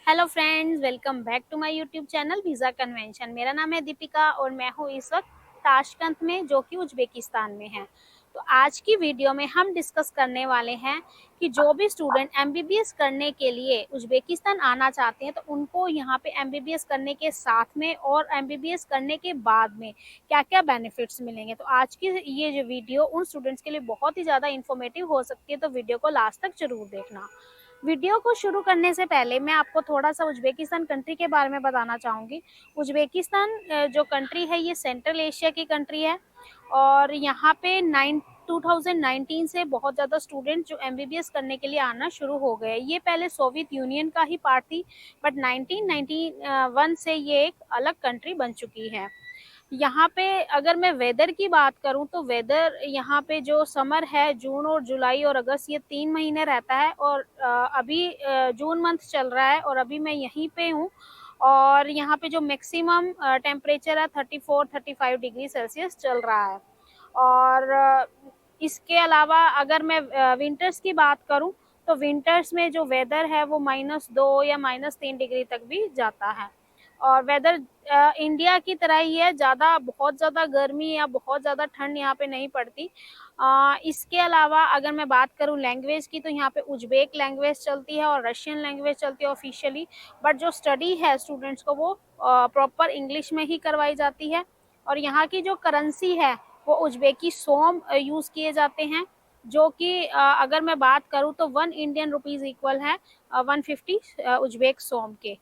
Hello friends, welcome back to my YouTube channel visa convention. मेरा नाम है दीपिका और मैं हूँ इस वक्त ताशकंद में, जो कि उज्बेकिस्तान में है। तो आज की वीडियो में हम डिस्कस करने वाले हैं कि जो भी स्टूडेंट एमबीबीएस करने के लिए उज्बेकिस्तान आना चाहते हैं तो उनको यहाँ पे एमबीबीएस करने के साथ में और एमबीबीएस करने के बाद में क्या क्या बेनिफिट्स मिलेंगे। तो आज की ये जो वीडियो उन स्टूडेंट्स के लिए बहुत ही ज़्यादा इन्फॉर्मेटिव हो सकती है, तो वीडियो को लास्ट तक जरूर देखना। वीडियो को शुरू करने से पहले मैं आपको थोड़ा सा उज्बेकिस्तान कंट्री के बारे में बताना चाहूँगी। उज्बेकिस्तान जो कंट्री है ये सेंट्रल एशिया की कंट्री है और यहाँ पे 2019 से बहुत ज़्यादा स्टूडेंट जो एमबीबीएस करने के लिए आना शुरू हो गए। ये पहले सोवियत यूनियन का ही पार्ट थी, बट 1991 से ये एक अलग कंट्री बन चुकी है। यहाँ पे अगर मैं वेदर की बात करूँ तो वेदर यहाँ पे जो समर है जून और जुलाई और अगस्त, ये 3 महीने रहता है। और अभी जून मंथ चल रहा है और अभी मैं यहीं पे हूँ और यहाँ पे जो मैक्सिमम टेम्परेचर है 34-35 डिग्री सेल्सियस चल रहा है। और इसके अलावा अगर मैं विंटर्स की बात करूँ तो विंटर्स में जो वेदर है वो -2 या -3 डिग्री तक भी जाता है। और वेदर इंडिया की तरह ही है, बहुत ज़्यादा गर्मी या बहुत ज़्यादा ठंड यहाँ पे नहीं पड़ती। इसके अलावा अगर मैं बात करूँ लैंग्वेज की तो यहाँ पे उज़्बेक लैंग्वेज चलती है और रशियन लैंग्वेज चलती है ऑफिशियली, बट जो स्टडी है स्टूडेंट्स को वो प्रॉपर इंग्लिश में ही करवाई जाती है। और यहाँ की जो करेंसी है वो उज़्बेकी सोम यूज़ किए जाते हैं, जो कि अगर मैं बात करूँ तो 1 इंडियन रुपीज़ इक्वल है 150 उज़्बेक सोम के।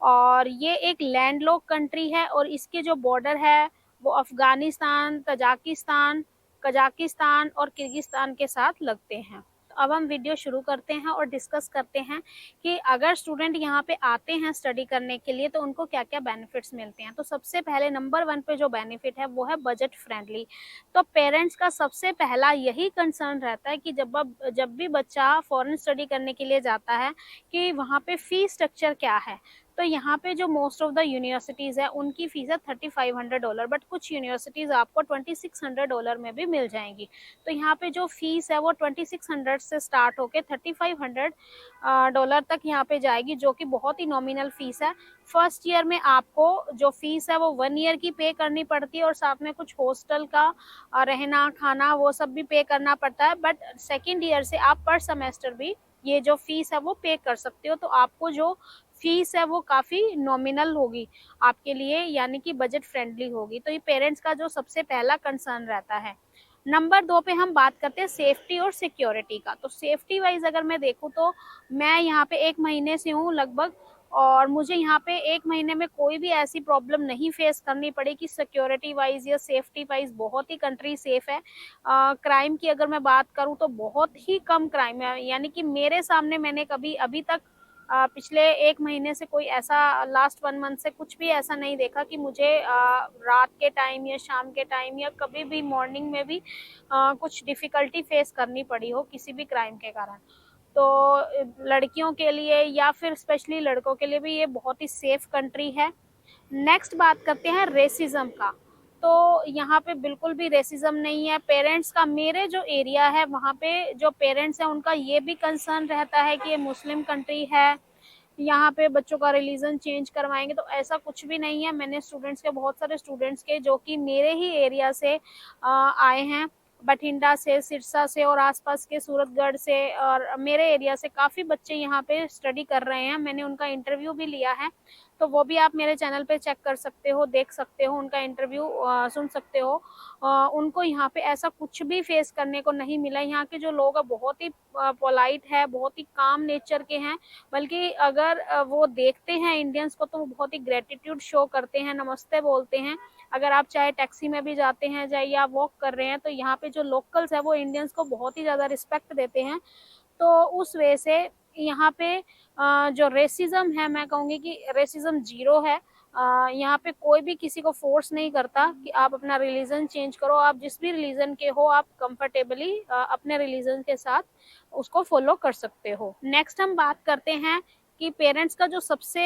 और ये एक लैंडलॉक कंट्री है और इसके जो बॉर्डर है वो अफ़गानिस्तान, तजाकिस्तान, कजाकिस्तान और किर्गिस्तान के साथ लगते हैं। तो अब हम वीडियो शुरू करते हैं और डिस्कस करते हैं कि अगर स्टूडेंट यहाँ पे आते हैं स्टडी करने के लिए तो उनको क्या-क्या बेनिफिट्स मिलते हैं। तो सबसे पहले नंबर 1 पे जो बेनिफिट है वो है बजट फ्रेंडली। तो पेरेंट्स का सबसे पहला यही कंसर्न रहता है कि जब भी बच्चा फॉरेन स्टडी करने के लिए जाता है कि वहाँ पे फ़ी स्ट्रक्चर क्या है। तो यहाँ पे जो मोस्ट ऑफ द यूनिवर्सिटीज़ है उनकी फ़ीस है $3500, बट कुछ यूनिवर्सिटीज़ आपको $2600 में भी मिल जाएंगी। तो यहाँ पे जो फ़ीस है वो 2600 से स्टार्ट होके $3500 तक यहाँ पे जाएगी, जो कि बहुत ही नॉमिनल फ़ीस है। फर्स्ट ईयर में आपको जो फ़ीस है वो 1 ईयर की पे करनी पड़ती है और साथ में कुछ हॉस्टल का रहना खाना वो सब भी पे करना पड़ता है। बट सेकेंड ईयर से आप पर सेमेस्टर भी ये जो फ़ीस है वो पे कर सकते हो। तो आपको जो फ़ीस है वो काफ़ी नॉमिनल होगी आपके लिए, यानी कि बजट फ्रेंडली होगी। तो ये पेरेंट्स का जो सबसे पहला कंसर्न रहता है। नंबर 2 पे हम बात करते हैं सेफ्टी और सिक्योरिटी का। तो सेफ्टी वाइज़ अगर मैं देखूँ तो मैं यहाँ पे 1 महीने से हूँ लगभग, और मुझे यहाँ पे 1 महीने में कोई भी ऐसी प्रॉब्लम नहीं फेस करनी पड़ी कि सिक्योरिटी वाइज़ या सेफ्टी वाइज़ बहुत ही कंट्री सेफ है। क्राइम की अगर मैं बात करूँ तो बहुत ही कम क्राइम है, यानी कि मेरे सामने मैंने कभी अभी तक पिछले 1 महीने से कोई ऐसा, लास्ट 1 मंथ से कुछ भी ऐसा नहीं देखा कि मुझे रात के टाइम या शाम के टाइम या कभी भी मॉर्निंग में भी कुछ डिफ़िकल्टी फेस करनी पड़ी हो किसी भी क्राइम के कारण। तो लड़कियों के लिए या फिर स्पेशली लड़कों के लिए भी ये बहुत ही सेफ कंट्री है। नेक्स्ट बात करते हैं रेसिज्म का। तो यहाँ पे बिल्कुल भी रेसिज्म नहीं है। पेरेंट्स का, मेरे जो एरिया है वहाँ पे जो पेरेंट्स हैं उनका ये भी कंसर्न रहता है कि ये मुस्लिम कंट्री है, यहाँ पे बच्चों का रिलीजन चेंज करवाएंगे, तो ऐसा कुछ भी नहीं है। मैंने स्टूडेंट्स के, बहुत सारे स्टूडेंट्स के जो कि मेरे ही एरिया से आए हैं, बठिंडा से, सिरसा से और आसपास के सूरतगढ़ से, और मेरे एरिया से काफ़ी बच्चे यहाँ पे स्टडी कर रहे हैं। मैंने उनका इंटरव्यू भी लिया है, तो वो भी आप मेरे चैनल पे चेक कर सकते हो, देख सकते हो, उनका इंटरव्यू सुन सकते हो। उनको यहाँ पे ऐसा कुछ भी फेस करने को नहीं मिला। यहाँ के जो लोग हैं बहुत ही पोलाइट है, बहुत ही काम नेचर के हैं। बल्कि अगर वो देखते हैं इंडियंस को तो वो बहुत ही ग्रेटिट्यूड शो करते हैं, नमस्ते बोलते हैं। अगर आप चाहे टैक्सी में भी जाते हैं, चाहे या वॉक कर रहे हैं, तो यहाँ पे जो लोकल्स है वो इंडियंस को बहुत ही ज़्यादा रिस्पेक्ट देते हैं। तो उस वजह से यहाँ पे जो रेसिज्म है, मैं कहूँगी कि रेसिज्म ज़ीरो है। यहाँ पे कोई भी किसी को फोर्स नहीं करता कि आप अपना रिलीजन चेंज करो। आप जिस भी रिलीजन के हो आप कंफर्टेबली अपने रिलीजन के साथ उसको फॉलो कर सकते हो। नेक्स्ट हम बात करते हैं कि पेरेंट्स का जो सबसे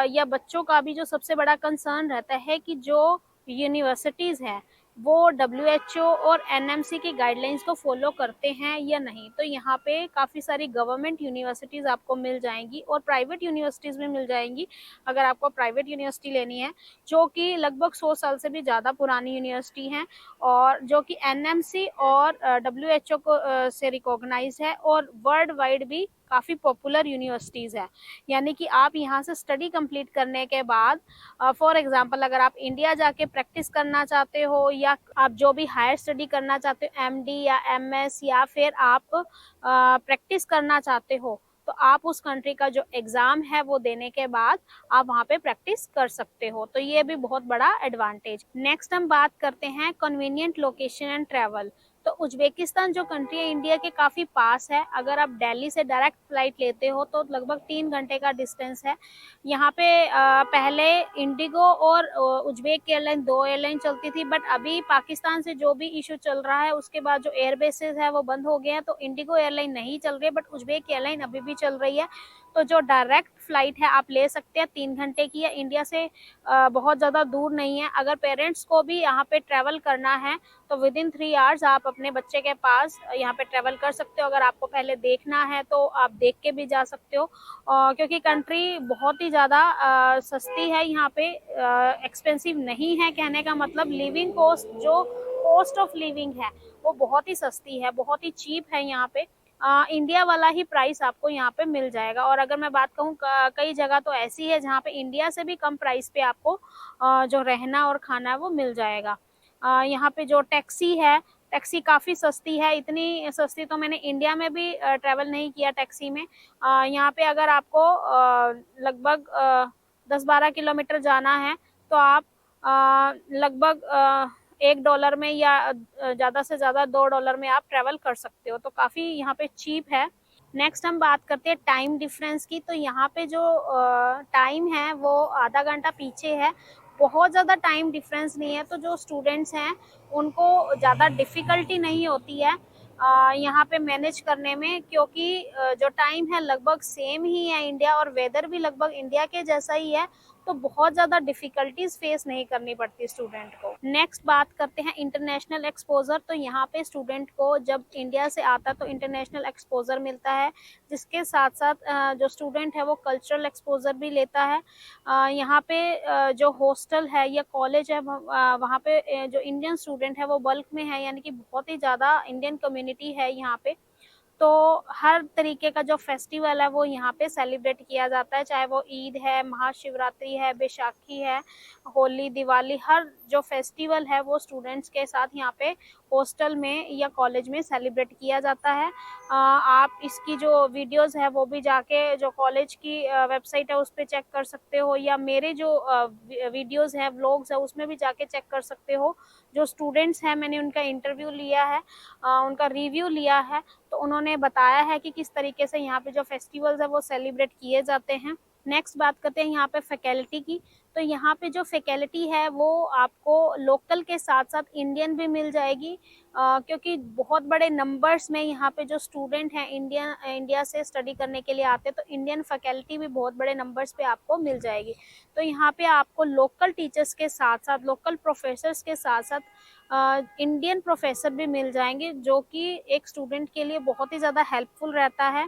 या बच्चों का भी जो सबसे बड़ा कंसर्न रहता है कि जो यूनिवर्सिटीज़ हैं वो WHO और NMC की गाइडलाइंस को फॉलो करते हैं या नहीं। तो यहाँ पे काफ़ी सारी गवर्नमेंट यूनिवर्सिटीज़ आपको मिल जाएंगी और प्राइवेट यूनिवर्सिटीज़ भी मिल जाएंगी अगर आपको प्राइवेट यूनिवर्सिटी लेनी है, जो कि लगभग 100 साल से भी ज़्यादा पुरानी यूनिवर्सिटी हैं और जो कि NMC और WHO को से रिकॉग्नाइज है और वर्ल्ड वाइड भी काफ़ी पॉपुलर यूनिवर्सिटीज़ है। यानी कि आप यहाँ से स्टडी कंप्लीट करने के बाद फॉर एग्जांपल अगर आप इंडिया जाके प्रैक्टिस करना चाहते हो या आप जो भी हायर स्टडी करना चाहते हो MD या MS या फिर आप प्रैक्टिस करना चाहते हो, तो आप उस कंट्री का जो एग्ज़ाम है वो देने के बाद आप वहाँ पे प्रैक्टिस कर सकते हो। तो ये भी बहुत बड़ा एडवांटेज। नेक्स्ट हम बात करते हैं कन्वीनियंट लोकेशन एंड ट्रैवल। तो उज्बेकिस्तान जो कंट्री है इंडिया के काफ़ी पास है। अगर आप दिल्ली से डायरेक्ट फ्लाइट लेते हो तो लगभग 3 घंटे का डिस्टेंस है। यहाँ पे पहले इंडिगो और उज्बेक एयरलाइन 2 एयरलाइन चलती थी, बट अभी पाकिस्तान से जो भी इशू चल रहा है उसके बाद जो एयरबेसेस है वो बंद हो गए हैं, तो इंडिगो एयरलाइन नहीं चल रही है, बट उज्बेक एयरलाइन अभी भी चल रही है। तो जो डायरेक्ट फ्लाइट है आप ले सकते हैं, 3 घंटे की है, इंडिया से बहुत ज़्यादा दूर नहीं है। अगर पेरेंट्स को भी यहाँ पे ट्रैवल करना है तो विद इन 3 आवर्स आप अपने बच्चे के पास यहाँ पे ट्रैवल कर सकते हो। अगर आपको पहले देखना है तो आप देख के भी जा सकते हो, क्योंकि कंट्री बहुत ही ज़्यादा सस्ती है यहाँ पे, एक्सपेंसिव नहीं है। कहने का मतलब लिविंग कॉस्ट, जो कॉस्ट ऑफ लिविंग है वो बहुत ही सस्ती है, बहुत ही चीप है यहाँ पे। इंडिया वाला ही प्राइस आपको यहाँ पे मिल जाएगा। और अगर मैं बात कहूँ कई जगह तो ऐसी है जहाँ पे इंडिया से भी कम प्राइस पे आपको जो रहना और खाना है वो मिल जाएगा। यहाँ पे जो टैक्सी है, टैक्सी काफ़ी सस्ती है, इतनी सस्ती तो मैंने इंडिया में भी ट्रैवल नहीं किया टैक्सी में। यहाँ पे अगर आपको लगभग 10-12 किलोमीटर जाना है तो आप लगभग $1 में या ज़्यादा से ज़्यादा $2 में आप ट्रैवल कर सकते हो, तो काफ़ी यहाँ पे चीप है। नेक्स्ट हम बात करते हैं टाइम डिफरेंस की। तो यहाँ पे जो टाइम है वो आधा घंटा पीछे है, बहुत ज़्यादा टाइम डिफरेंस नहीं है, तो जो स्टूडेंट्स हैं उनको ज़्यादा डिफ़िकल्टी नहीं होती है यहाँ पे मैनेज करने में, क्योंकि जो टाइम है लगभग सेम ही है इंडिया और वेदर भी लगभग इंडिया के जैसा ही है, तो बहुत ज़्यादा डिफ़िकल्टीज फेस नहीं करनी पड़ती स्टूडेंट को। नेक्स्ट बात करते हैं इंटरनेशनल एक्सपोजर। तो यहाँ पे स्टूडेंट को जब इंडिया से आता है तो इंटरनेशनल एक्सपोजर मिलता है, जिसके साथ साथ जो स्टूडेंट है वो कल्चरल एक्सपोजर भी लेता है। यहाँ पे जो हॉस्टल है या कॉलेज है वहाँ पे जो इंडियन स्टूडेंट है वो बल्क में है, यानी कि बहुत ही ज़्यादा इंडियन कम्युनिटी है यहाँ पे। तो हर तरीके का जो फेस्टिवल है वो यहाँ पे सेलिब्रेट किया जाता है, चाहे वो ईद है, महाशिवरात्रि है, बैसाखी है, होली, दिवाली, हर जो फेस्टिवल है वो स्टूडेंट्स के साथ यहाँ पे हॉस्टल में या कॉलेज में सेलिब्रेट किया जाता है। आप इसकी जो वीडियोस है वो भी जाके जो कॉलेज की वेबसाइट है उस पर चेक कर सकते हो, या मेरे जो वीडियोस है, व्लॉग्स है, उसमें भी जाके चेक कर सकते हो। जो स्टूडेंट्स हैं मैंने उनका इंटरव्यू लिया है, उनका रिव्यू लिया है, तो उन्होंने बताया है कि किस तरीके से यहाँ पे जो फेस्टिवल्स है वो सेलिब्रेट किए जाते हैं। नेक्स्ट बात करते हैं यहाँ पे फैकल्टी की। तो यहाँ पे जो फैकल्टी है वो आपको लोकल के साथ साथ इंडियन भी मिल जाएगी, क्योंकि बहुत बड़े नंबर्स में यहाँ पे जो स्टूडेंट हैं इंडिया से स्टडी करने के लिए आते हैं, तो इंडियन फैकल्टी भी बहुत बड़े नंबर्स पे आपको मिल जाएगी। तो यहाँ पे आपको लोकल टीचर्स के साथ साथ, लोकल प्रोफेसर्स के साथ साथ इंडियन प्रोफेसर भी मिल जाएंगे, जो कि एक स्टूडेंट के लिए बहुत ही ज़्यादा हेल्पफुल रहता है।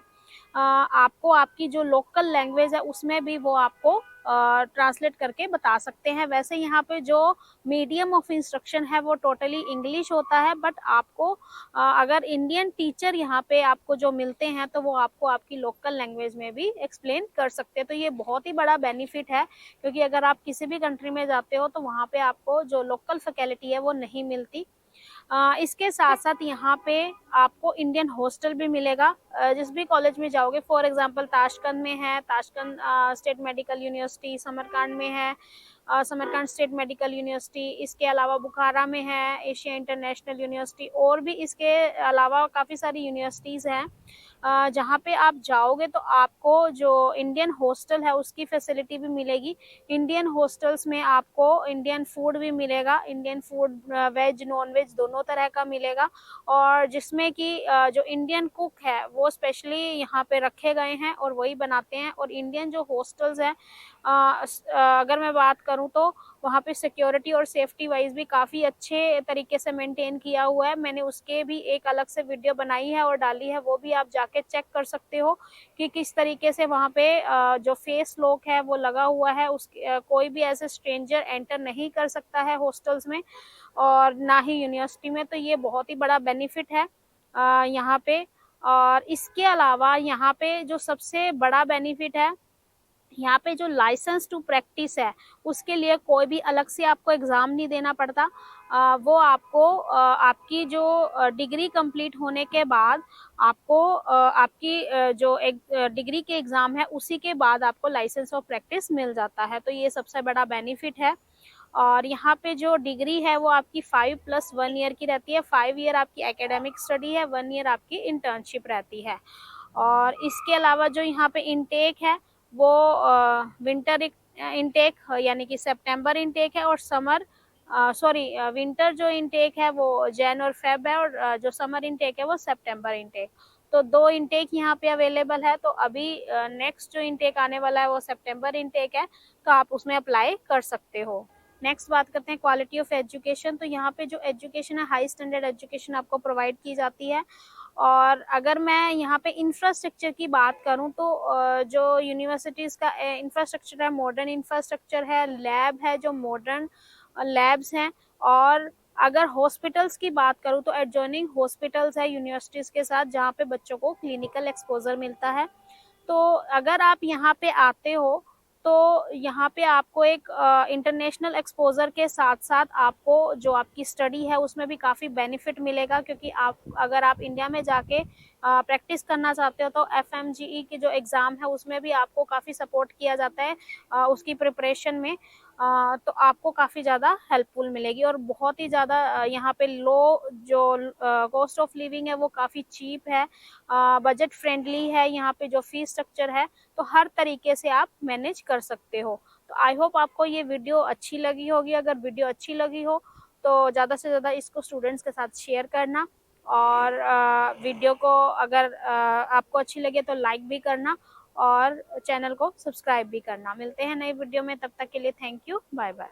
आपको आपकी जो लोकल लैंग्वेज है उसमें भी वो आपको ट्रांसलेट करके बता सकते हैं। वैसे यहाँ पे जो मीडियम ऑफ इंस्ट्रक्शन है वो टोटली इंग्लिश होता है, बट आपको अगर इंडियन टीचर यहाँ पे आपको जो मिलते हैं तो वो आपको आपकी लोकल लैंग्वेज में भी एक्सप्लेन कर सकते हैं। तो ये बहुत ही बड़ा बेनिफिट है, क्योंकि अगर आप किसी भी कंट्री में जाते हो तो वहाँ पे आपको जो लोकल फैकल्टी है वो नहीं मिलती। इसके साथ साथ यहाँ पे आपको इंडियन हॉस्टल भी मिलेगा जिस भी कॉलेज में जाओगे। फॉर एग्जांपल ताशकंद में है, ताशकंद स्टेट मेडिकल यूनिवर्सिटी, समरकांड में है समरकांड स्टेट मेडिकल यूनिवर्सिटी, इसके अलावा बुखारा में है एशिया इंटरनेशनल यूनिवर्सिटी, और भी इसके अलावा काफ़ी सारी यूनिवर्सिटीज़ हैं जहाँ पे आप जाओगे तो आपको जो इंडियन हॉस्टल है उसकी फैसिलिटी भी मिलेगी। इंडियन हॉस्टल्स में आपको इंडियन फूड भी मिलेगा, Indian food veg non veg दोनों तरह का मिलेगा, और जिसमें कि जो इंडियन कुक है वो स्पेशली यहाँ पे रखे गए हैं और वही बनाते हैं। और इंडियन जो हॉस्टल्स हैं अगर मैं बात करूँ तो वहाँ पे सिक्योरिटी और सेफ्टी वाइज भी काफ़ी अच्छे तरीके से मेंटेन किया हुआ है। मैंने उसके भी एक अलग से वीडियो बनाई है और डाली है, वो भी आप जाके चेक कर सकते हो कि किस तरीके से वहाँ पे जो फेस लॉक है वो लगा हुआ है। कोई भी ऐसे स्ट्रेंजर एंटर नहीं कर सकता है हॉस्टल्स में और ना ही यूनिवर्सिटी में। तो ये बहुत ही बड़ा बेनिफिट है यहाँ पे। और इसके अलावा यहाँ पे जो सबसे बड़ा बेनिफिट है, यहाँ पे जो लाइसेंस टू प्रैक्टिस है उसके लिए कोई भी अलग से आपको एग्ज़ाम नहीं देना पड़ता। वो आपको आपकी जो डिग्री कंप्लीट होने के बाद आपको आपकी जो एक डिग्री के एग्ज़ाम है उसी के बाद आपको लाइसेंस ऑफ प्रैक्टिस मिल जाता है। तो ये सबसे बड़ा बेनिफिट है। और यहाँ पे जो डिग्री है वो आपकी 5+1 ईयर की रहती है। 5 ईयर आपकी एकेडमिक स्टडी है, 1 ईयर आपकी इंटर्नशिप रहती है। और इसके अलावा जो यहाँ पे इनटेक है वो विंटर इनटेक यानी कि सितंबर इनटेक है और समर विंटर जो इनटेक है वो जैन और फेब है और जो समर इनटेक है वो सितंबर इनटेक। तो 2 इनटेक यहाँ पे अवेलेबल है। तो अभी नेक्स्ट जो इनटेक आने वाला है वो सितंबर इनटेक है, तो आप उसमें अप्लाई कर सकते हो। नेक्स्ट बात करते हैं क्वालिटी ऑफ एजुकेशन। तो यहाँ पे जो एजुकेशन है हाई स्टैंडर्ड एजुकेशन आपको प्रोवाइड की जाती है। और अगर मैं यहाँ पे इंफ्रास्ट्रक्चर की बात करूँ तो जो यूनिवर्सिटीज़ का इंफ्रास्ट्रक्चर है मॉडर्न इंफ्रास्ट्रक्चर है, लैब है जो मॉडर्न लैब्स हैं। और अगर हॉस्पिटल्स की बात करूँ तो एडजॉइनिंग हॉस्पिटल्स है यूनिवर्सिटीज़ के साथ, जहाँ पे बच्चों को क्लिनिकल एक्सपोजर मिलता है। तो अगर आप यहाँ पे आते हो तो यहाँ पे आपको एक इंटरनेशनल एक्सपोजर के साथ साथ आपको जो आपकी स्टडी है उसमें भी काफ़ी बेनिफिट मिलेगा, क्योंकि अगर आप इंडिया में जाके प्रैक्टिस करना चाहते हो तो FMGE की जो एग्ज़ाम है उसमें भी आपको काफ़ी सपोर्ट किया जाता है उसकी प्रिपरेशन में। तो आपको काफ़ी ज़्यादा हेल्पफुल मिलेगी और बहुत ही ज़्यादा यहाँ पे लो जो कॉस्ट ऑफ लिविंग है वो काफ़ी चीप है, बजट फ्रेंडली है। यहाँ पे जो फीस स्ट्रक्चर है तो हर तरीके से आप मैनेज कर सकते हो। तो आई होप आपको ये वीडियो अच्छी लगी होगी। अगर वीडियो अच्छी लगी हो तो ज़्यादा से ज़्यादा इसको स्टूडेंट्स के साथ शेयर करना और वीडियो को अगर आपको अच्छी लगे तो लाइक भी करना और चैनल को सब्सक्राइब भी करना। मिलते हैं नई वीडियो में, तब तक के लिए थैंक यू, बाय बाय।